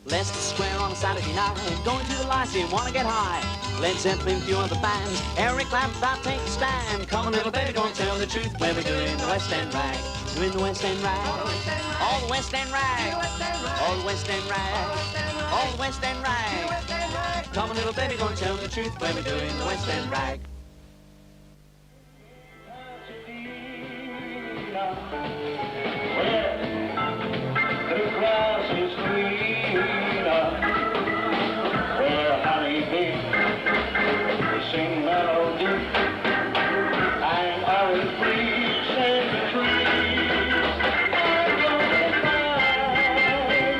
Leicester Square on a Saturday night, going to the Lyceum, wanna get high. Led Zeppelin, few other bands, Eric Clapton, I'll take a stand. Come on little baby, gonna tell the truth, where we're doing the West End rag. Doing the West End rag, all the West End rag, all the West End rag, all the West End rag. Come on little baby, gonna tell the truth, where we're doing the West End rag. Sing melody and orange breeze and the trees. I'm gonna fly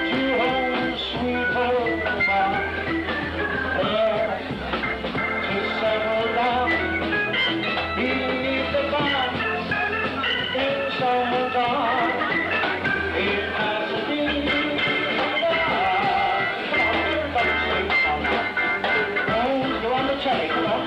to home, sweet home, there to settle down beneath the vines in someone's arms in Pasadena. Everybody sing song now. Oh, go on the telly, come on.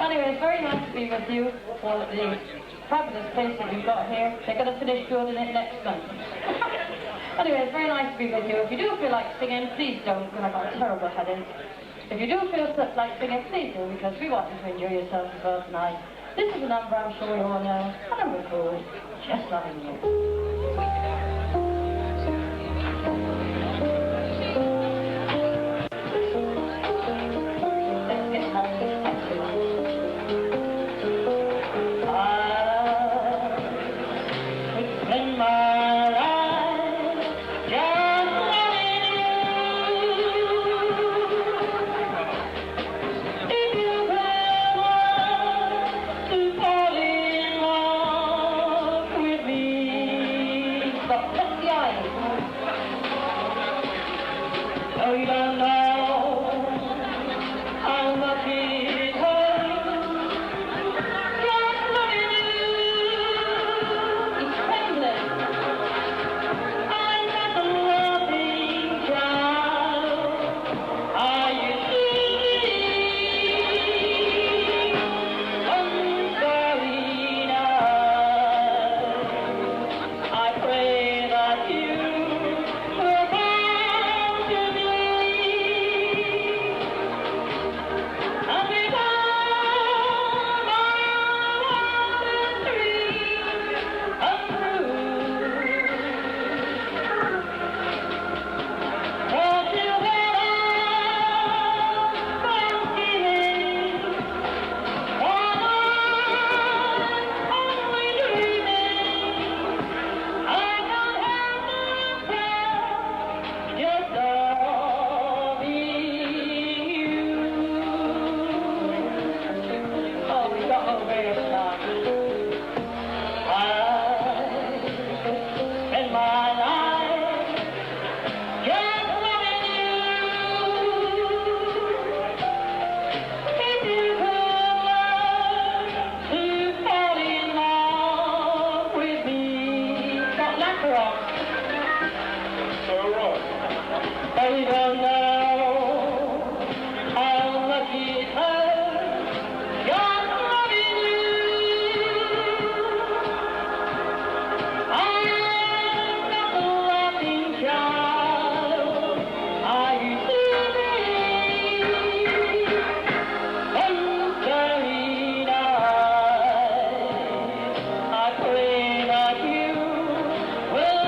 Anyway, it's very nice to be with you for the fabulous place that you've got here. They're going to finish building it next month. Anyway, it's very nice to be with you. If you do feel like singing, please don't, because I've got a terrible headache. If you do feel like singing, please do, because we want you to enjoy yourselves as well tonight. This is a number I'm sure you all know, a number called Just Loving You. Well,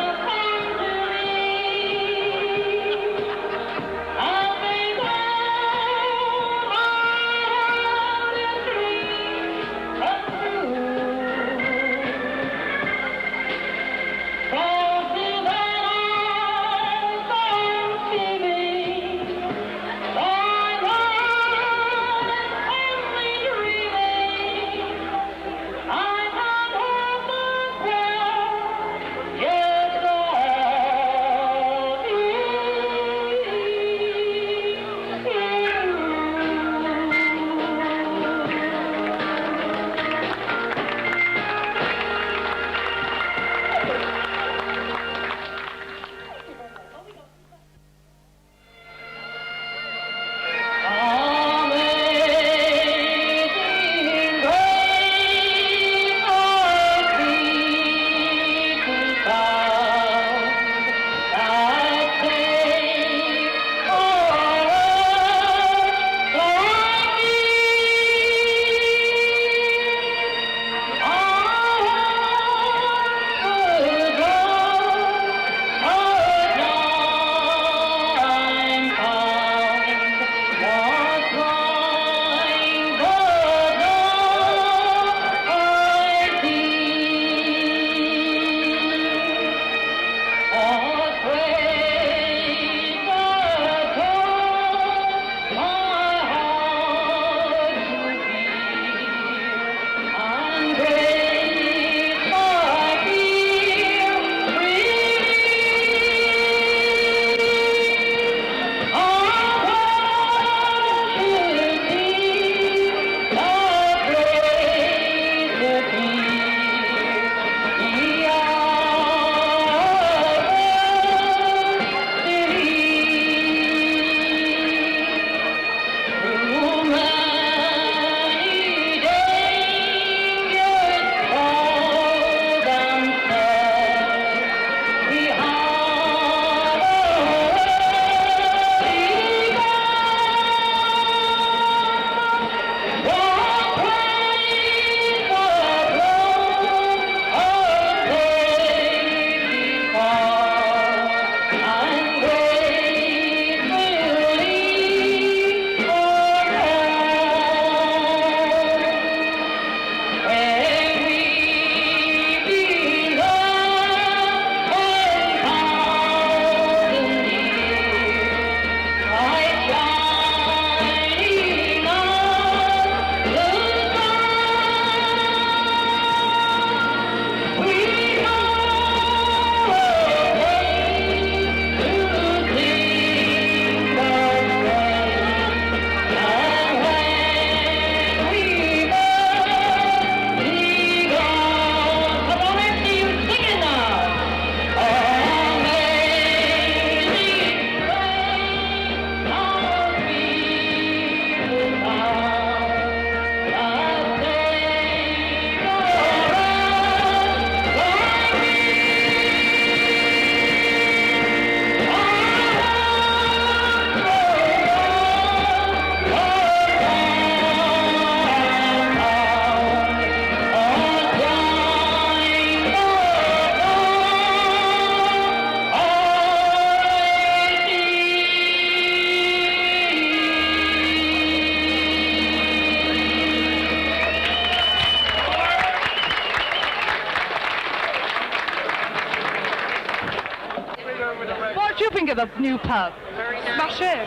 do you think of the new pub? Very nice. Smash it.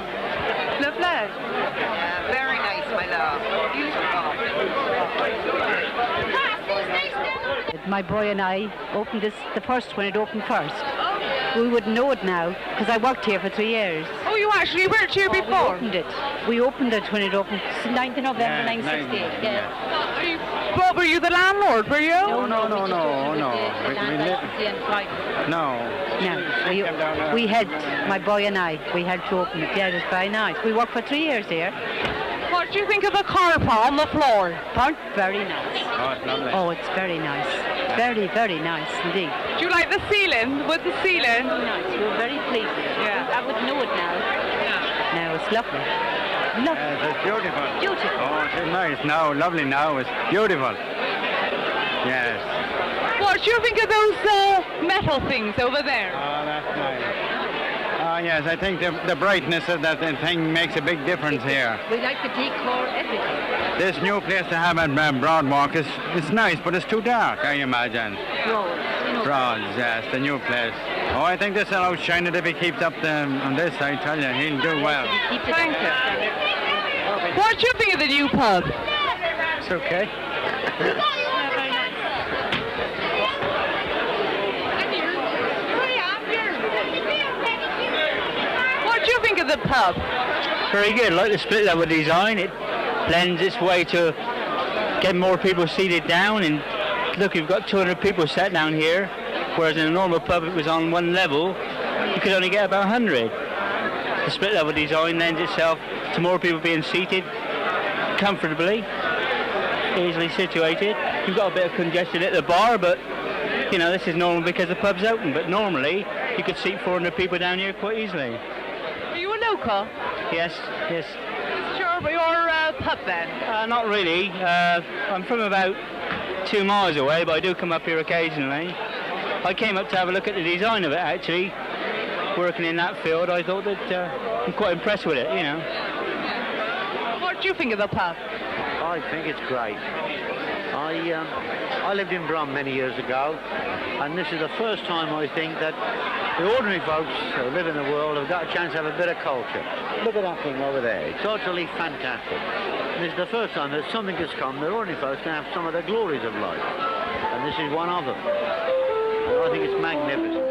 Lovely. Yeah, very nice, my love. Beautiful. My boy and I opened this the first when it opened first. We wouldn't know it now because I worked here for 3 years. Oh, you actually worked here before? We opened it when it opened, 9th of November 1968. Yeah. But were you the landlord, were you? No. We had, my boy and I, we had to open it. Yeah, it was very nice. We worked for 3 years here. What do you think of the carpet on the floor? Very nice. Oh, it's lovely. Oh, it's very nice. Very, very nice indeed. Do you like the ceiling? With the ceiling? Very nice. We're very pleased. Yeah. I would know it now. No, it's lovely. Lovely. Yes, it's beautiful. Beautiful. Oh, it's nice now, lovely now. It's beautiful. Yes. What do you think of those metal things over there? Oh, that's nice. Oh, yes, I think the brightness of that thing makes a big difference here. We like the decor, everything. This new place to have at Broadwalk is nice, but it's too dark, I imagine. Broads, yes, the new place. Oh, I think this will outshine it if he keeps up on this, I tell you, he'll do well. Thank you. What do you think of the new pub? It's okay. What do you think of the pub? Very good, like the split level design. It blends its way to get more people seated down, and look, you've got 200 people sat down here, whereas in a normal pub it was on one level, you could only get about 100. The split level design lends itself to more people being seated comfortably, easily situated. You've got a bit of congestion at the bar, but you know, this is normal because the pub's open, but normally you could seat 400 people down here quite easily. Are you a local? Yes. Is it your pub then? Not really. I'm from about 2 miles away, but I do come up here occasionally. I came up to have a look at the design of it, actually. Working in that field, I thought that I'm quite impressed with it, you know. What do you think of the pub? I think it's great. I lived in Brum many years ago, and this is the first time I think that the ordinary folks who live in the world have got a chance to have a bit of culture. Look at that thing over there. It's utterly fantastic. And this is the first time that something has come that ordinary folks can have some of the glories of life. And this is one of them. And I think it's magnificent.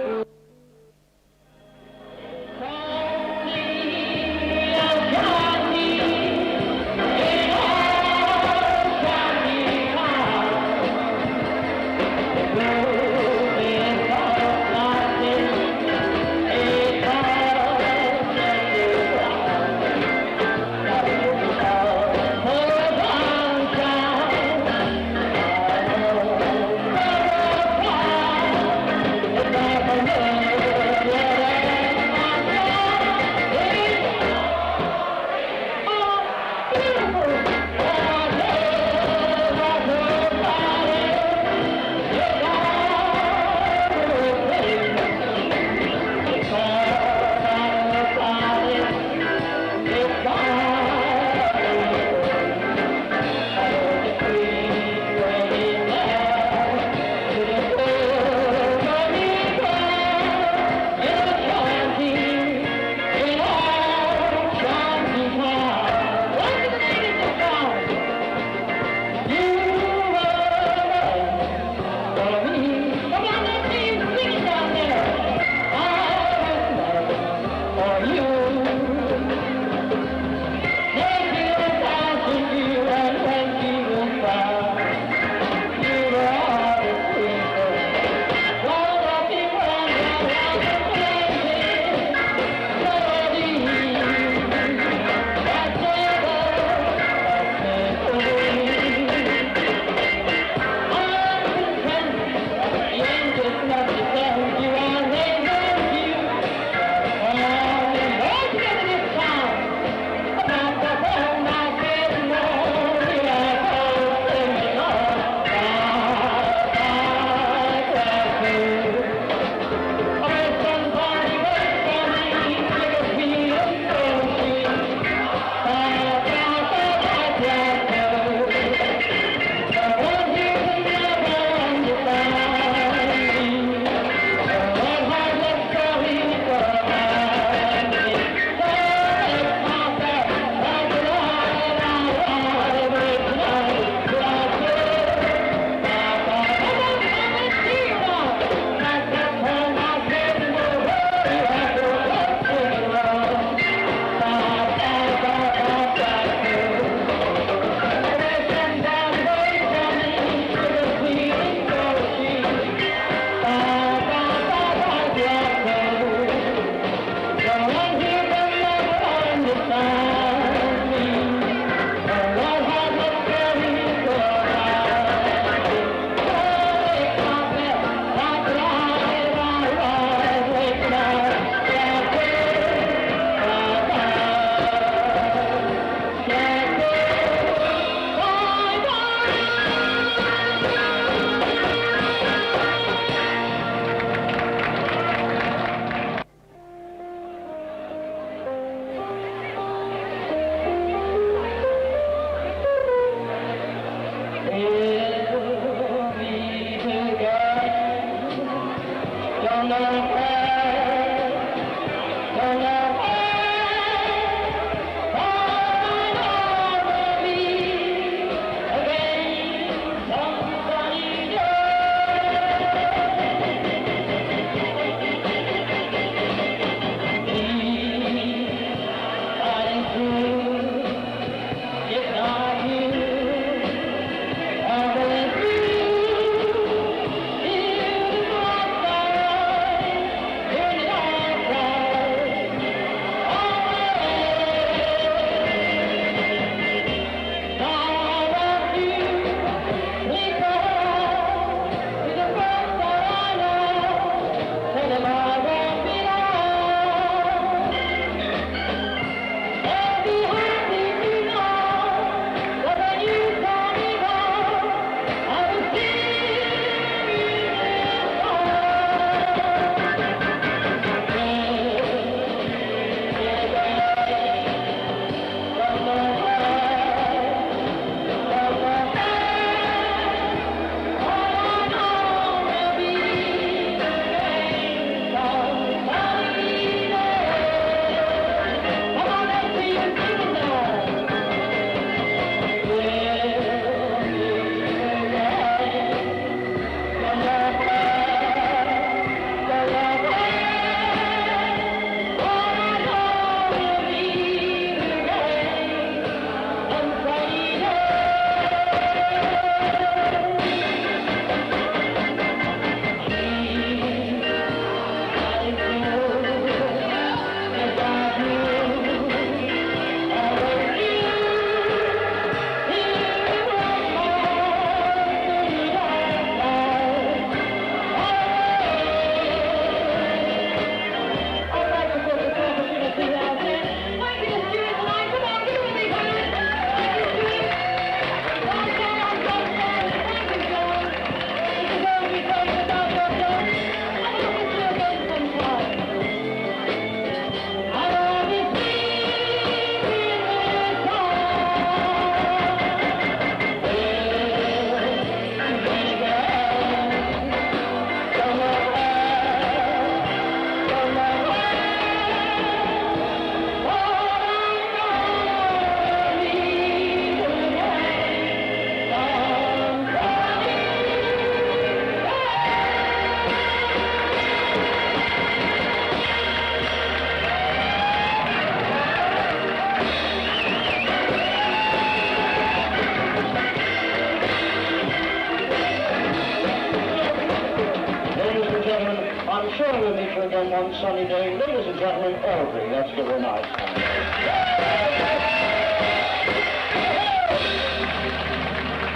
meet you again one sunny day. Ladies and gentlemen, Audrey, let's give her a nice hand.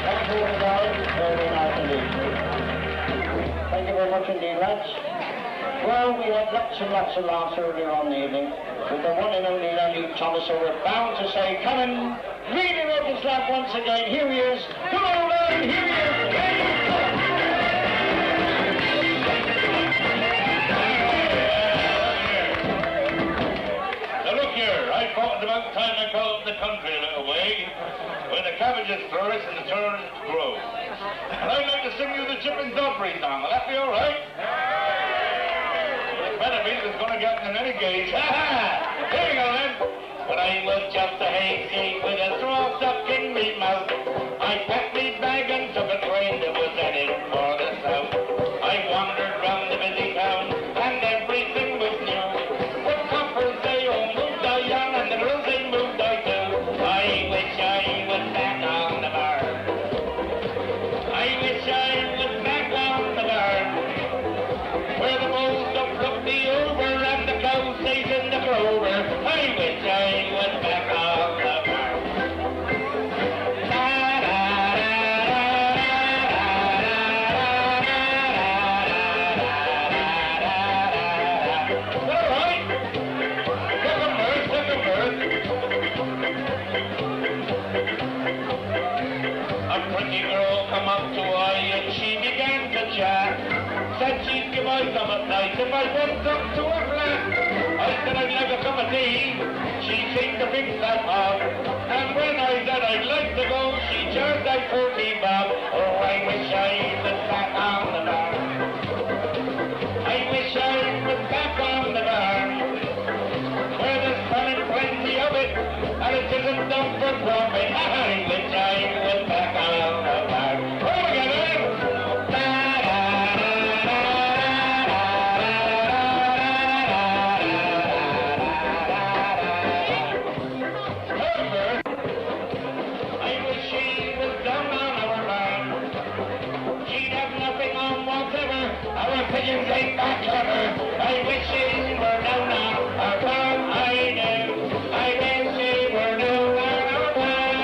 Thank you, darling. Very nice indeed. Thank you very much indeed, lads. Well, we had lots and lots of laughs earlier on the evening with the one and only Lenny Thomas, so we're bound to say, come and really make us laugh once again. Here he is. Come on, Lenny, here he is. I thought about time I called the country a little way, where the cabbages flourish and the turnips grow. And I'd like to sing you the Chip and Dodbury song. Will that be all right? It better be, it's going to get in any gauge. Ha ha! Here we go then. When I was just a hayseed with a straw stuck in me mouth, I packed me bag and took a train that was heading for the south. I wandered round the busy town and everything was new. The coppers they all moved I young and the girls they moved I too. I wish I was back on the bar. I wish I was back on the bar, where the bulls don't look me over and the cows stays in the clover. I wish I was back on the bar. Said she'd give I some at night if I went up to her flat. I said I'd like a cup of tea. She seemed to think that odd. And when I said I'd like to go, she charged that 40 bob. Oh, I wish I was back on the bar. I wish I was back on the bar, where there's fun and plenty of it, and it isn't done for profit. I wish I was back on the bar. Oh, again, pigeons ain't that clever. I wish she were down on our farm. I do. I wish she were down on our farm.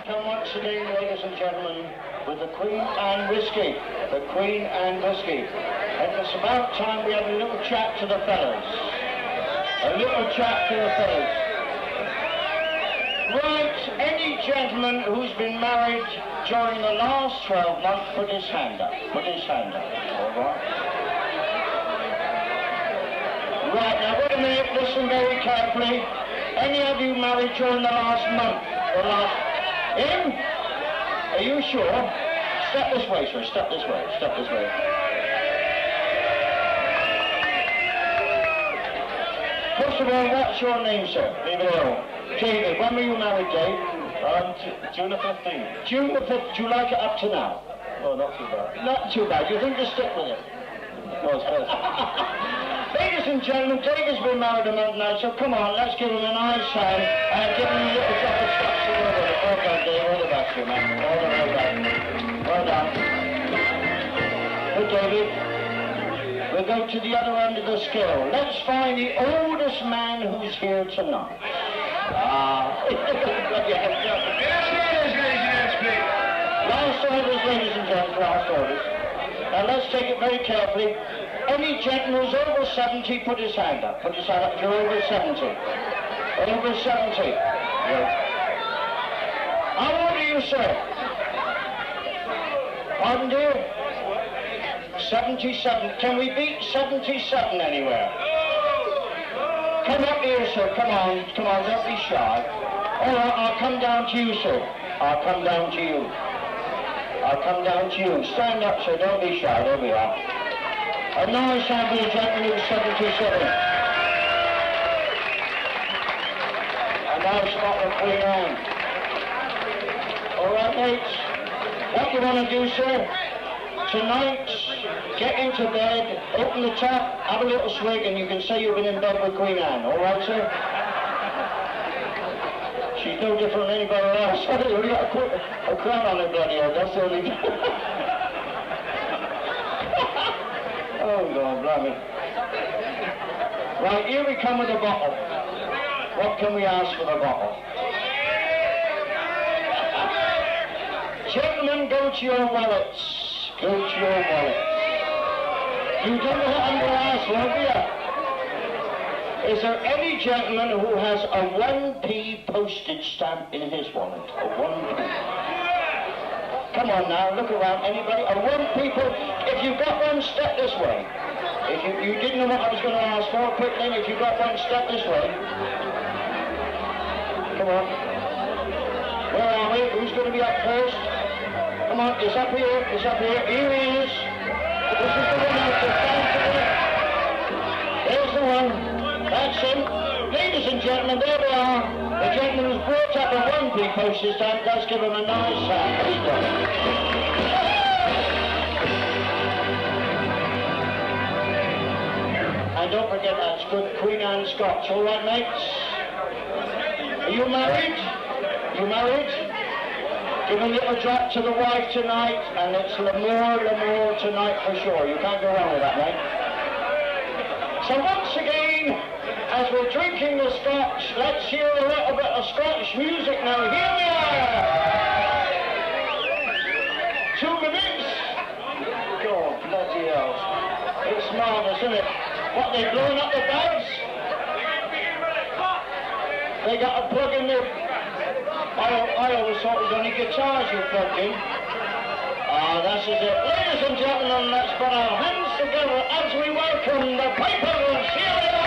Come once again, ladies and gentlemen, with the Queen Anne whiskey. The Queen Anne whiskey. And it's about time we have a little chat to the fellas. A little chat to the fellas. Right, any gentleman who's been married during the last 12 months, put his hand up. Put his hand up. All right. Right, now wait a minute, listen very carefully. Any of you married during the last month? The last... Him? Are you sure? Step this way, sir. Step this way. Step this way. First of all, what's your name, sir? Leave it alone. David, when were you married, Dave? June the 15th. June the 5th. Do you like it up to now? Oh, not too bad. Not too bad. You think to stick with it? No, it's good. Ladies and gentlemen, David's been married a month now, so come on, let's give him a nice hand and give him a little drop of scotch to go with it. Well done, Dave. All the best to you, man. All the way back. Well done. Good, David. We'll go to the other end of the scale. Let's find the oldest man who's here tonight. Last orders, ladies and gentlemen, last orders. Now let's take it very carefully. Any gentleman who's over 70, put his hand up. Put his hand up if you're over 70. Over 70. Yeah. How old are you, sir? Pardon, dear? 77. Can we beat 77 anywhere? Come up here, sir. Come on. Come on, don't be shy. All right, I'll come down to you, sir. I'll come down to you. I'll come down to you. Stand up, sir. Don't be shy. There we are. A nice hand for the gentleman who's 77. A nice spot with Queen Anne. All right, mates. What you want to do, sir? Tonight, get into bed, open the tap, have a little swig, and you can say you've been in bed with Queen Anne. All right, sir? She She's no different than anybody else. They only got a crown on her bloody head, that's the only thing. Oh, God, blimey. Right, here we come with a bottle. What can we ask for the bottle? Gentlemen, go to your wallets. Go to your wallets. You don't know what I'm going to ask for, do you? Is there any gentleman who has a 1p postage stamp in his wallet? A 1p. Come on now, look around. Anybody? A 1p If you've got one, step this way. If you didn't know what I was going to ask for, quickly, if you've got one, step this way. Come on. Where are we? Who's going to be up first? Come on, it's up here. It's up here. Here he is. This is the one out there. There's the one. That's him. Ladies and gentlemen, there we are. The gentleman who's brought up a 1p postage stamp. Let's give him a nice hand. And don't forget that's good Queen Anne Scotch. All right, mates? Are you married? You married? Give a little drop to the wife tonight, and it's l'amour tonight for sure. You can't go wrong with that, mate. So once again, as we're drinking the Scotch, let's hear a little bit of Scotch music now. Here we are! 2 minutes? God, bloody hell. It's marvellous, isn't it? What, they blowing up the bags? They got a plug in there. I always thought it was only guitars you plugged in. Ah, that's it. Ladies and gentlemen, let's put our hands together as we welcome the Pipers. Here we are.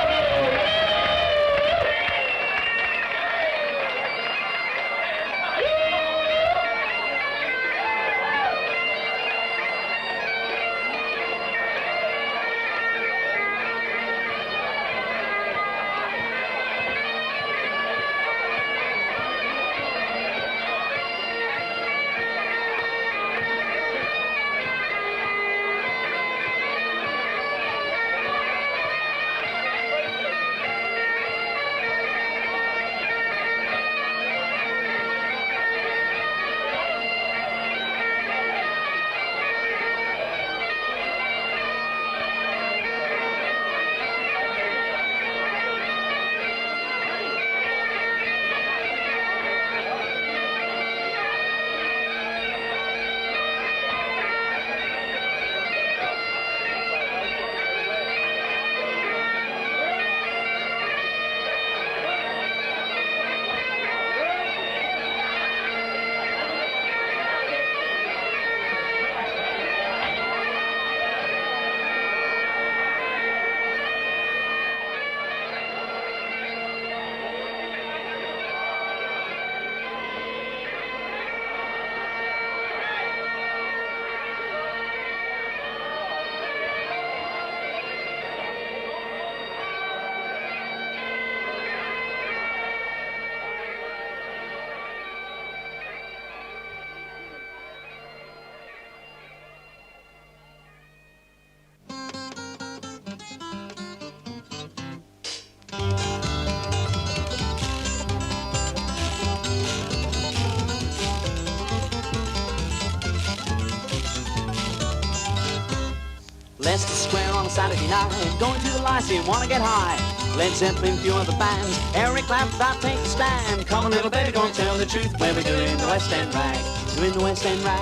Leicester Square on a Saturday night, going to the Lyceum, wanna get high. Led Zeppelin, few other bands, Eric Clapton, I'll take a stand. Come on little baby, gonna tell the truth, where we doing the West End rag. Doing the West End rag,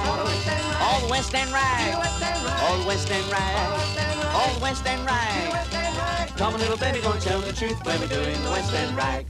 all the West End rag, all the West End rag, all the West End rag. Come on little baby, gonna tell the truth, where we doing the West End rag.